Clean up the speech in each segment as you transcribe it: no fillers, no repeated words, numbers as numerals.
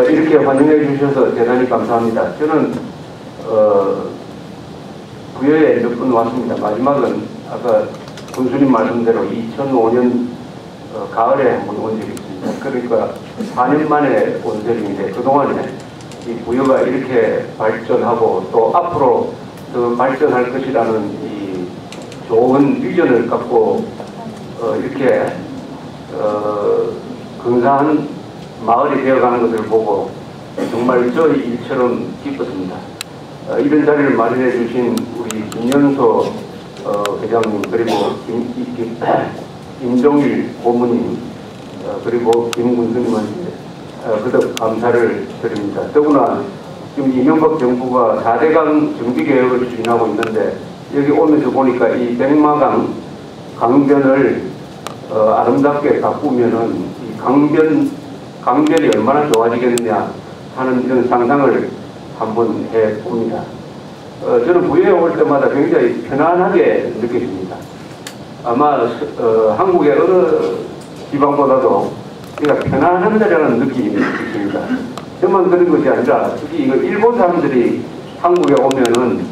이렇게 환영해 주셔서 대단히 감사합니다. 저는 부여에 몇 번 왔습니다. 마지막은 아까 군수님 말씀대로 2005년 가을에 한 번 온 적이 있습니다. 그러니까 4년 만에 온 셈인데 그동안에 이 부여가 이렇게 발전하고 또 앞으로 더 발전할 것이라는 이 좋은 비전을 갖고 이렇게 근사한 마을이 되어가는 것을 보고 정말 저희 일처럼 기뻤습니다. 이런 자리를 마련해 주신 우리 김연소 회장님 그리고 김종일 고문님 그리고 김군수님한테 거듭 감사를 드립니다. 더구나 지금 이명박 정부가 4대강 정비개혁을 추진하고 있는데 여기 오면서 보니까 이 백마강 강변을 아름답게 가꾸면은 이 강변이 얼마나 좋아지겠느냐 하는 이런 상상을 한번 해봅니다. 저는 부여에 올 때마다 굉장히 편안하게 느껴집니다. 아마 한국의 어느 지방보다도 그러니까 편안한다라는 느낌이 있습니다. 저만 그런 것이 아니라 특히 이거 일본 사람들이 한국에 오면은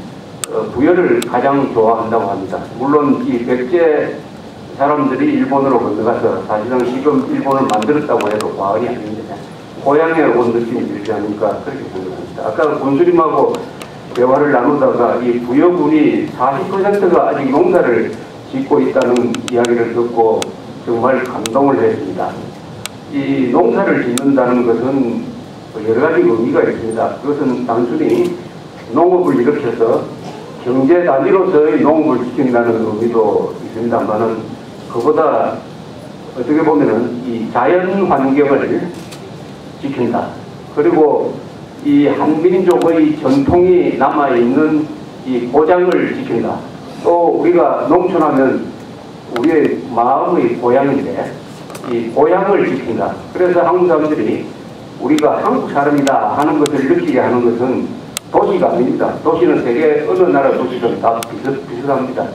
부여를 가장 좋아한다고 합니다. 물론 이 백제 사람들이 일본으로 건너가서 사실상 지금 일본을 만들었다고 해도 과언이 아닌데 고향에 온 느낌이 들지 않으니까 그렇게 생각합니다. 아까 군수님하고 대화를 나누다가 이 부여군이 40%가 아직 농사를 짓고 있다는 이야기를 듣고 정말 감동을 했습니다. 이 농사를 짓는다는 것은 여러 가지 의미가 있습니다. 그것은 단순히 농업을 일으켜서 경제 단위로서의 농업을 지킨다는 의미도 있습니다만은 그보다 어떻게 보면은 이 자연 환경을 지킨다. 그리고 이 한민족의 전통이 남아있는 이 고장을 지킨다. 또 우리가 농촌하면 우리의 마음의 고향인데 이 고향을 지킨다. 그래서 한국 사람들이 우리가 한국 사람이다 하는 것을 느끼게 하는 것은 도시가 아닙니다. 도시는 세계 어느 나라 도시든 다 비슷합니다.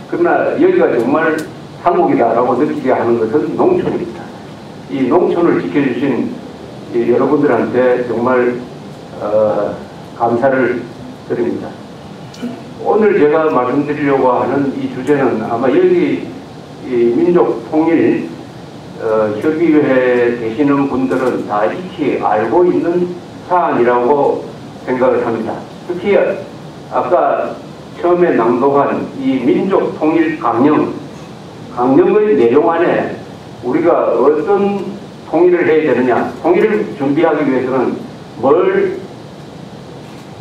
그러나 여기가 정말 한국이다라고 느끼게 하는 것은 농촌입니다. 이 농촌을 지켜주신 여러분들한테 정말 감사를 드립니다. 오늘 제가 말씀드리려고 하는 이 주제는 아마 여기 이 민족통일 협의회에 계시는 분들은 다 익히 알고 있는 사안이라고 생각을 합니다. 특히 아까 처음에 낭독한 이 민족통일 강령의 내용 안에 우리가 어떤 통일을 해야 되느냐, 통일을 준비하기 위해서는 뭘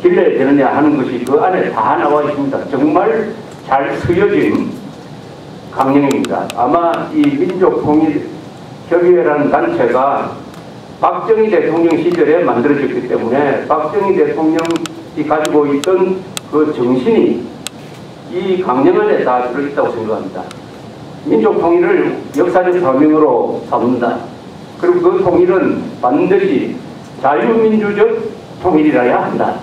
길러야 되느냐 하는 것이 그 안에 다 나와 있습니다. 정말 잘 쓰여진 강령입니다. 아마 이 민족통일협의회라는 단체가 박정희 대통령 시절에 만들어졌기 때문에 박정희 대통령이 가지고 있던 그 정신이 이 강령 안에 다 들어있다고 생각합니다. 민족통일을 역사적 사명으로 삼는다. 그리고 그 통일은 반드시 자유민주적 통일이라야 한다.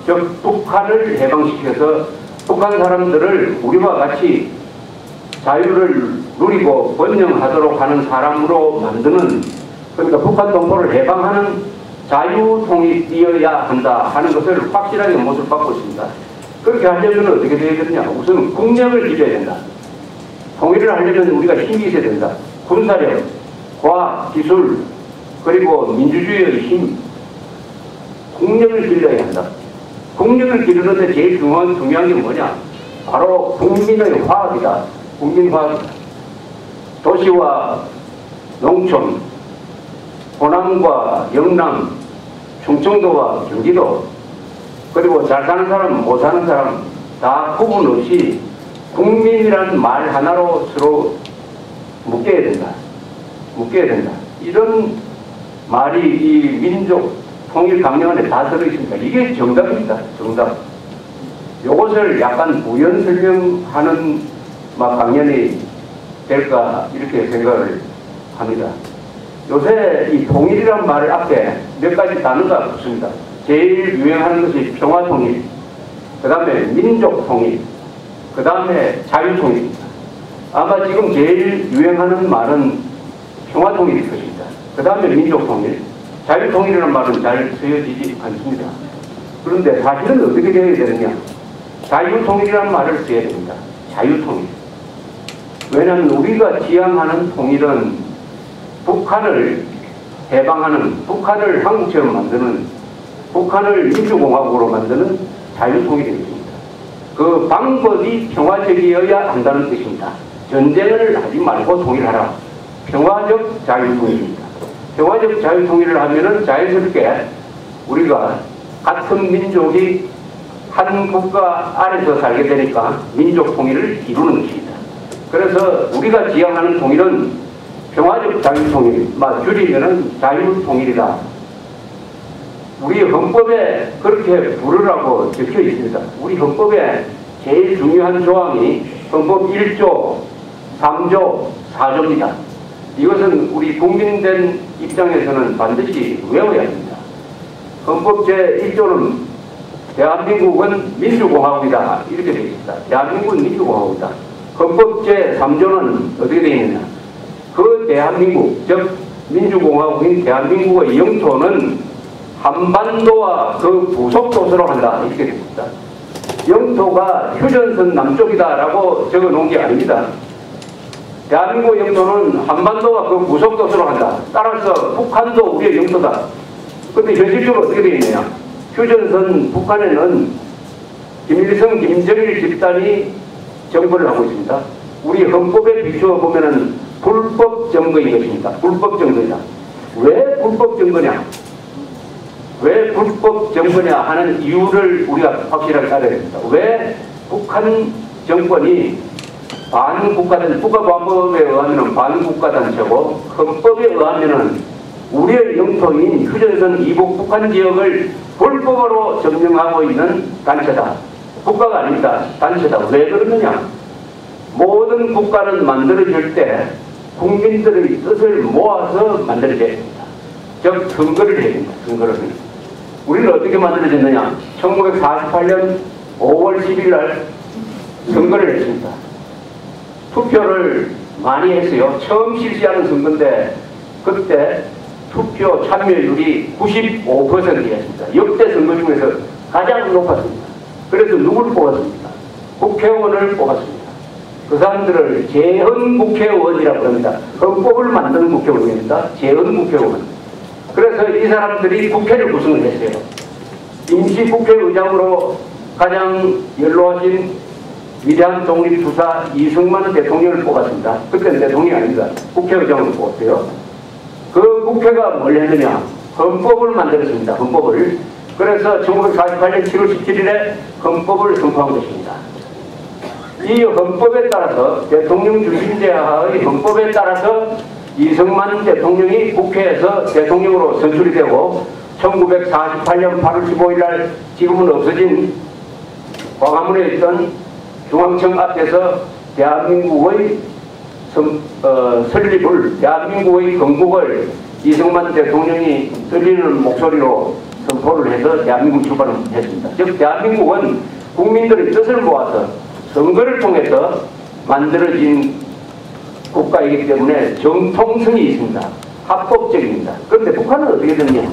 즉 북한을 해방시켜서 북한 사람들을 우리와 같이 자유를 누리고 번영하도록 하는 사람으로 만드는, 그러니까 북한 동포를 해방하는 자유통일이어야 한다 하는 것을 확실하게 못을 받고 있습니다. 그렇게 하려면 어떻게 되어야 되느냐. 우선 국력을 기려야 된다. 통일을 하려면 우리가 힘이 있어야 된다. 군사력, 과학, 기술, 그리고 민주주의의 힘, 국력을 길러야 한다. 국력을 기르는데 제일 중요한 게 뭐냐? 바로 국민의 화합이다. 국민화합. 도시와 농촌, 호남과 영남, 충청도와 경기도, 그리고 잘 사는 사람, 못 사는 사람 다 구분 없이 국민이라는 말 하나로 서로 묶여야 된다. 묶여야 된다. 이런 말이 이 민족 통일 강령 안에 다 들어있습니다. 이게 정답입니다. 정답. 이것을 약간 부연 설명하는 강연이 될까 이렇게 생각을 합니다. 요새 이 통일이란 말을 앞에 몇 가지 단어가 붙습니다. 제일 유행하는 것이 평화통일, 그 다음에 민족통일, 그 다음에 자유통일입니다. 아마 지금 제일 유행하는 말은 평화통일일 것입니다. 그 다음에 민족통일, 자유통일이라는 말은 잘 쓰여지지 않습니다. 그런데 사실은 어떻게 되어야 되느냐? 자유통일이라는 말을 써야 됩니다. 자유통일. 왜냐하면 우리가 지향하는 통일은 북한을 해방하는, 북한을 한국처럼 만드는, 북한을 민주공화국으로 만드는 자유통일입니다. 그 방법이 평화적이어야 한다는 뜻입니다. 전쟁을 하지 말고 통일하라. 평화적 자유통일입니다. 평화적 자유통일을 하면은 자연스럽게 우리가 같은 민족이 한 국가 아래서 살게 되니까 민족 통일을 이루는 것입니다. 그래서 우리가 지향하는 통일은 평화적 자유통일, 줄이면은 자유통일이다. 우리 헌법에 그렇게 부르라고 적혀 있습니다. 우리 헌법에 제일 중요한 조항이 헌법 1조, 3조, 4조입니다. 이것은 우리 국민된 입장에서는 반드시 외워야 합니다. 헌법 제1조는 대한민국은 민주공화국이다. 이렇게 되어 있습니다. 대한민국은 민주공화국이다. 헌법 제3조는 어떻게 되어 있느냐. 그 대한민국, 즉 민주공화국인 대한민국의 영토는 한반도와 그 부속도서로 한다. 이렇게 됩니다. 영토가 휴전선 남쪽이다라고 적어 놓은 게 아닙니다. 대한민국 영토는 한반도와 그 부속도서로 한다. 따라서 북한도 우리의 영토다. 그런데 현실적으로 어떻게 되어 있느냐. 휴전선 북한에는 김일성, 김정일 집단이 정부를 하고 있습니다. 우리 헌법에 비추어 보면은 불법 정거인 것입니다. 불법 정거이다. 왜 불법 정거냐? 왜 불법 정거냐 하는 이유를 우리가 확실하게 알아야 됩니다. 왜 북한 정권이 반국가단체, 국가보안법에 의하면 반국가단체고 헌법에 의하면 우리의 영토인 휴전선 이북 북한 지역을 불법으로 점령하고 있는 단체다. 국가가 아닙니다. 단체다. 왜 그러느냐? 모든 국가는 만들어질 때 국민들의 뜻을 모아서 만들어져야 됩니다. 즉 선거를 해야 됩니다. 선거를. 우리는 어떻게 만들어졌느냐? 1948년 5월 10일 날 선거를 했습니다. 투표를 많이 했어요. 처음 실시하는 선거인데 그때 투표 참여율이 95%였습니다. 역대 선거 중에서 가장 높았습니다. 그래서 누구를 뽑았습니까? 국회의원을 뽑았습니다. 그 사람들을 재헌 국회의원이라고 합니다. 헌법을 만드는 국회의원입니다. 재헌 국회의원. 그래서 이 사람들이 국회를 구성을 했어요. 임시 국회의장으로 가장 연로하신 위대한 독립투사 이승만 대통령을 뽑았습니다. 그때는 대통령이 아닙니다. 국회의장을 뽑았어요. 그 국회가 뭘 했느냐? 헌법을 만들었습니다. 헌법을. 그래서 1948년 7월 17일에 헌법을 선포한 것입니다. 이 헌법에 따라서 대통령 중심제하의 헌법에 따라서 이승만 대통령이 국회에서 대통령으로 선출이 되고 1948년 8월 15일 날 지금은 없어진 광화문에 있던 중앙청 앞에서 대한민국의 설립을, 대한민국의 건국을 이승만 대통령이 떨리는 목소리로 선포를 해서 대한민국 출발을 했습니다. 즉 대한민국은 국민들의 뜻을 모아서 선거를 통해서 만들어진 국가이기 때문에 정통성이 있습니다. 합법적입니다. 그런데 북한은 어떻게 됐냐?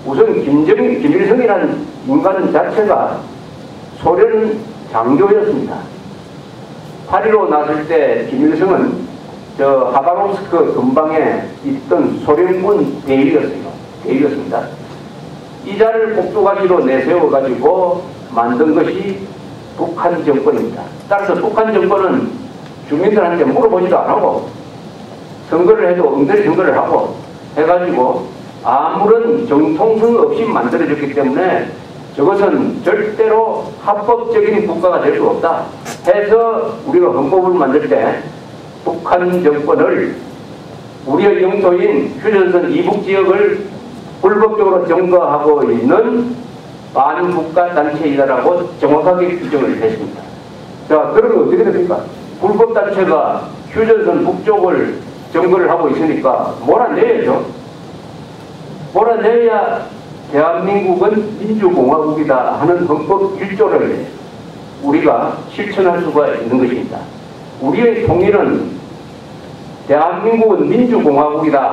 우선 김일성이라는 인간 자체가 소련 장교였습니다. 8.15 났을 때 김일성은 저 하바롭스크 근방에 있던 소련군 대위였습니다. 이 자를 꼭두가시로 내세워가지고 만든 것이 북한 정권입니다. 따라서 북한 정권은 주민들한테 물어보지도 안 하고 선거를 해도 엉터리 선거를 하고 해가지고 아무런 정통성 없이 만들어졌기 때문에 저것은 절대로 합법적인 국가가 될 수 없다 해서 우리가 헌법을 만들 때 북한 정권을 우리의 영토인 휴전선 이북 지역을 불법적으로 점거하고 있는 반국가 단체이다라고 정확하게 규정을 했습니다. 자, 그러면 어떻게 됩니까? 불법단체가 휴전선 북쪽을 점거를 하고 있으니까 몰아내야죠. 몰아내야 대한민국은 민주공화국이다 하는 헌법 1조를 우리가 실천할 수가 있는 것입니다. 우리의 통일은 대한민국은 민주공화국이다.